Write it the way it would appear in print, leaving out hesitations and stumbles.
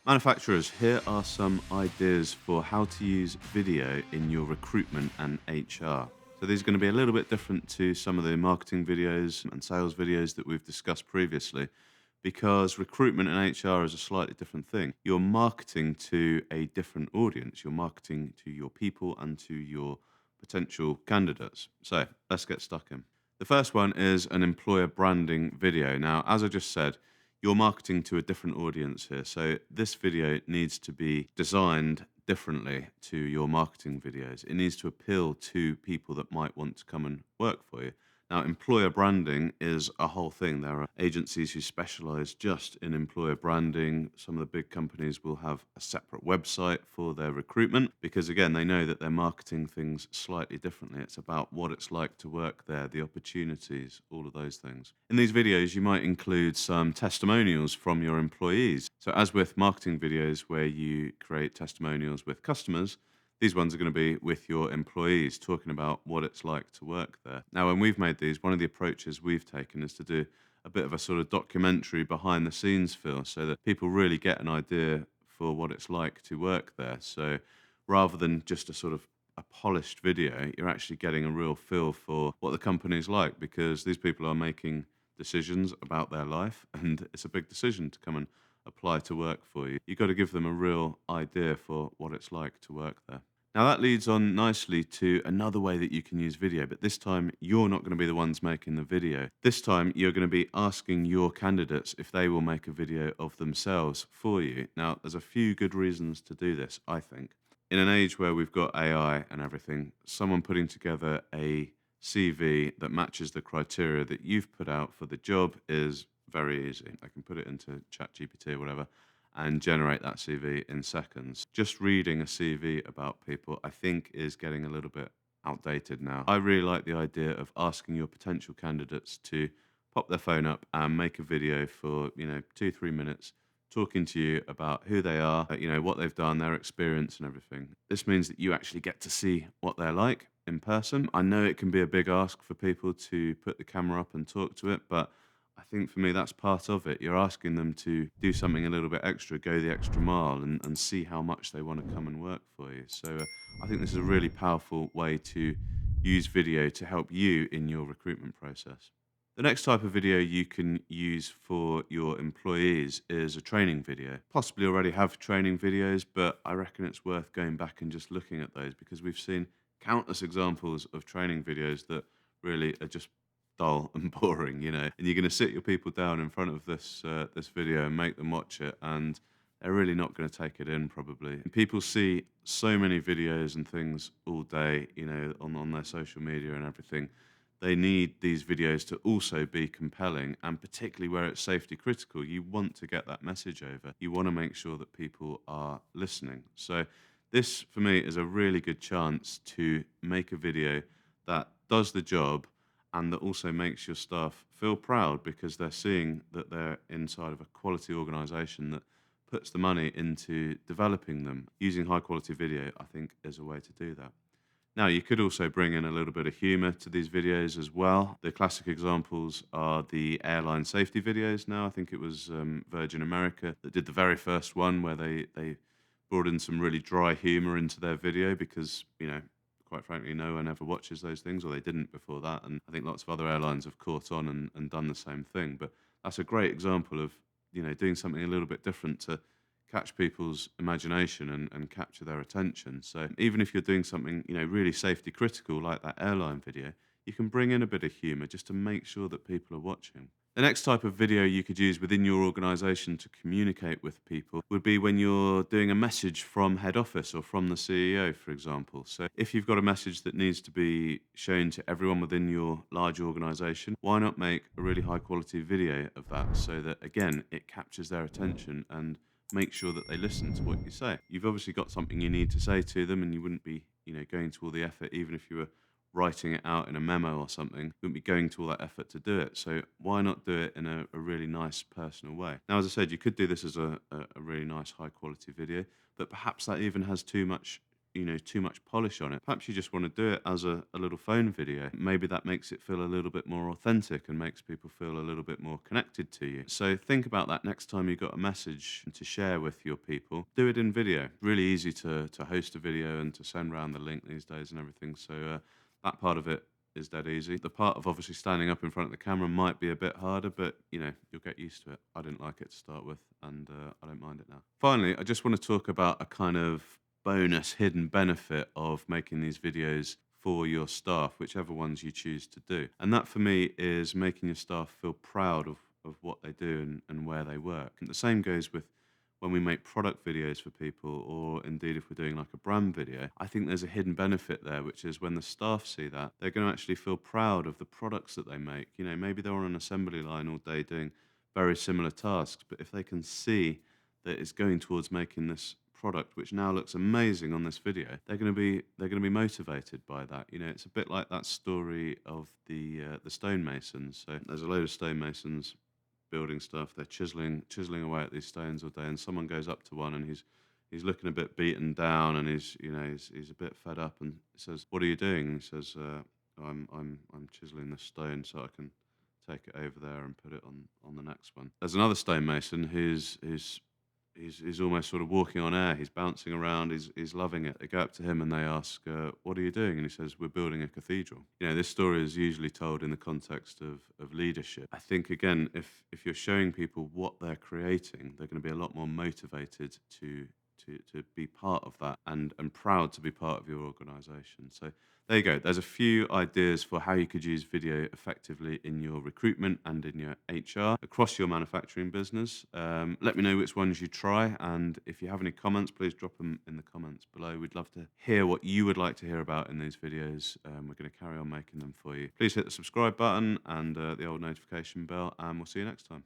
Manufacturers, here are some ideas for how to use video in your recruitment and HR. So these are going to be a little bit different to some of the marketing videos and sales videos that we've discussed previously because recruitment and HR is a slightly different thing. You're marketing to a different audience. You're marketing to your people and to your potential candidates. So let's get stuck in. The first one is an employer branding video. Now, as I just said, you're marketing to a different audience here. So this video needs to be designed differently to your marketing videos. It needs to appeal to people that might want to come and work for you. Now, employer branding is a whole thing. There are agencies who specialize just in employer branding. Some of the big companies will have a separate website for their recruitment because, again, they know that they're marketing things slightly differently. It's about what it's like to work there, the opportunities, all of those things. In these videos, you might include some testimonials from your employees. So, as with marketing videos where you create testimonials with customers, these ones are going to be with your employees, talking about what it's like to work there. Now, when we've made these, one of the approaches we've taken is to do a bit of a sort of documentary behind the scenes feel so that people really get an idea for what it's like to work there. So rather than just a sort of a polished video, you're actually getting a real feel for what the company's like because these people are making decisions about their life and it's a big decision to come and apply to work for you. You've got to give them a real idea for what it's like to work there. Now, that leads on nicely to another way that you can use video, but this time you're not going to be the ones making the video. This time you're going to be asking your candidates if they will make a video of themselves for you. Now, there's a few good reasons to do this, I think. In an age where we've got AI and everything, someone putting together a CV that matches the criteria that you've put out for the job is very easy. I can put it into ChatGPT or whatever and generate that CV in seconds. Just reading a CV about people, I think, is getting a little bit outdated now. I really like the idea of asking your potential candidates to pop their phone up and make a video for, 2, 3 minutes talking to you about who they are, what they've done, their experience and everything. This means that you actually get to see what they're like in person. I know it can be a big ask for people to put the camera up and talk to it, but I think for me that's part of it. You're asking them to do something a little bit extra, go the extra mile, and see how much they want to come and work for you. So I think this is a really powerful way to use video to help you in your recruitment process. The next type of video you can use for your employees is a training video. Possibly already have training videos, but I reckon it's worth going back and just looking at those because we've seen countless examples of training videos that really are just dull and boring, And you're going to sit your people down in front of this video and make them watch it, and they're really not going to take it in probably. And people see so many videos and things all day, on their social media and everything. They need these videos to also be compelling, and particularly where it's safety critical, you want to get that message over. You want to make sure that people are listening. So, this for me is a really good chance to make a video that does the job and that also makes your staff feel proud because they're seeing that they're inside of a quality organization that puts the money into developing them. Using high quality video, I think, is a way to do that. Now, you could also bring in a little bit of humor to these videos as well. The classic examples are the airline safety videos now. I think it was Virgin America that did the very first one where they brought in some really dry humor into their video because, quite frankly, no one ever watches those things, or they didn't before that. And I think lots of other airlines have caught on and done the same thing. But that's a great example of, doing something a little bit different to catch people's imagination and capture their attention. So even if you're doing something, really safety critical like that airline video, you can bring in a bit of humor just to make sure that people are watching. The next type of video you could use within your organization to communicate with people would be when you're doing a message from head office or from the CEO, for example. So if you've got a message that needs to be shown to everyone within your large organization, why not make a really high quality video of that so that, again, it captures their attention and make sure that they listen to what you say. You've obviously got something you need to say to them, and you wouldn't be, going to all the effort, even if you were writing it out in a memo or something, you wouldn't be going to all that effort to do it. So why not do it in a really nice personal way? Now, as I said, you could do this as a really nice high quality video, but perhaps that even has too much too much polish on it. Perhaps you just want to do it as a little phone video. Maybe that makes it feel a little bit more authentic and makes people feel a little bit more connected to you. So think about that next time you've got a message to share with your people. Do it in video. Really easy to host a video and to send around the link these days and everything. So that part of it is dead easy. The part of obviously standing up in front of the camera might be a bit harder, but you'll get used to it. I didn't like it to start with, and I don't mind it now. Finally, I just want to talk about a kind of bonus hidden benefit of making these videos for your staff, whichever ones you choose to do. And that for me is making your staff feel proud of what they do and where they work. And the same goes with when we make product videos for people, or indeed if we're doing like a brand video. I think there's a hidden benefit there, which is when the staff see that, they're going to actually feel proud of the products that they make. Maybe they're on an assembly line all day doing very similar tasks, but if they can see that it's going towards making this product which now looks amazing on this video, they're going to be motivated by that. It's a bit like that story of the stonemasons. So there's a load of stonemasons building stuff. They're chiseling away at these stones all day, and someone goes up to one, and he's looking a bit beaten down, and he's a bit fed up, and says, "What are you doing?" And he says, "I'm chiseling this stone so I can take it over there and put it on the next one." There's another stonemason who's almost sort of walking on air. He's bouncing around. He's loving it. They go up to him and they ask, "What are you doing?" And he says, "We're building a cathedral." This story is usually told in the context of leadership. I think again, if you're showing people what they're creating, they're going to be a lot more motivated to be part of that and proud to be part of your organization. So there you go. There's a few ideas for how you could use video effectively in your recruitment and in your HR across your manufacturing business. Let me know which ones you try, and if you have any comments, please drop them in the comments below. We'd love to hear what you would like to hear about in these videos. We're going to carry on making them for you. Please hit the subscribe button and the old notification bell, and we'll see you next time.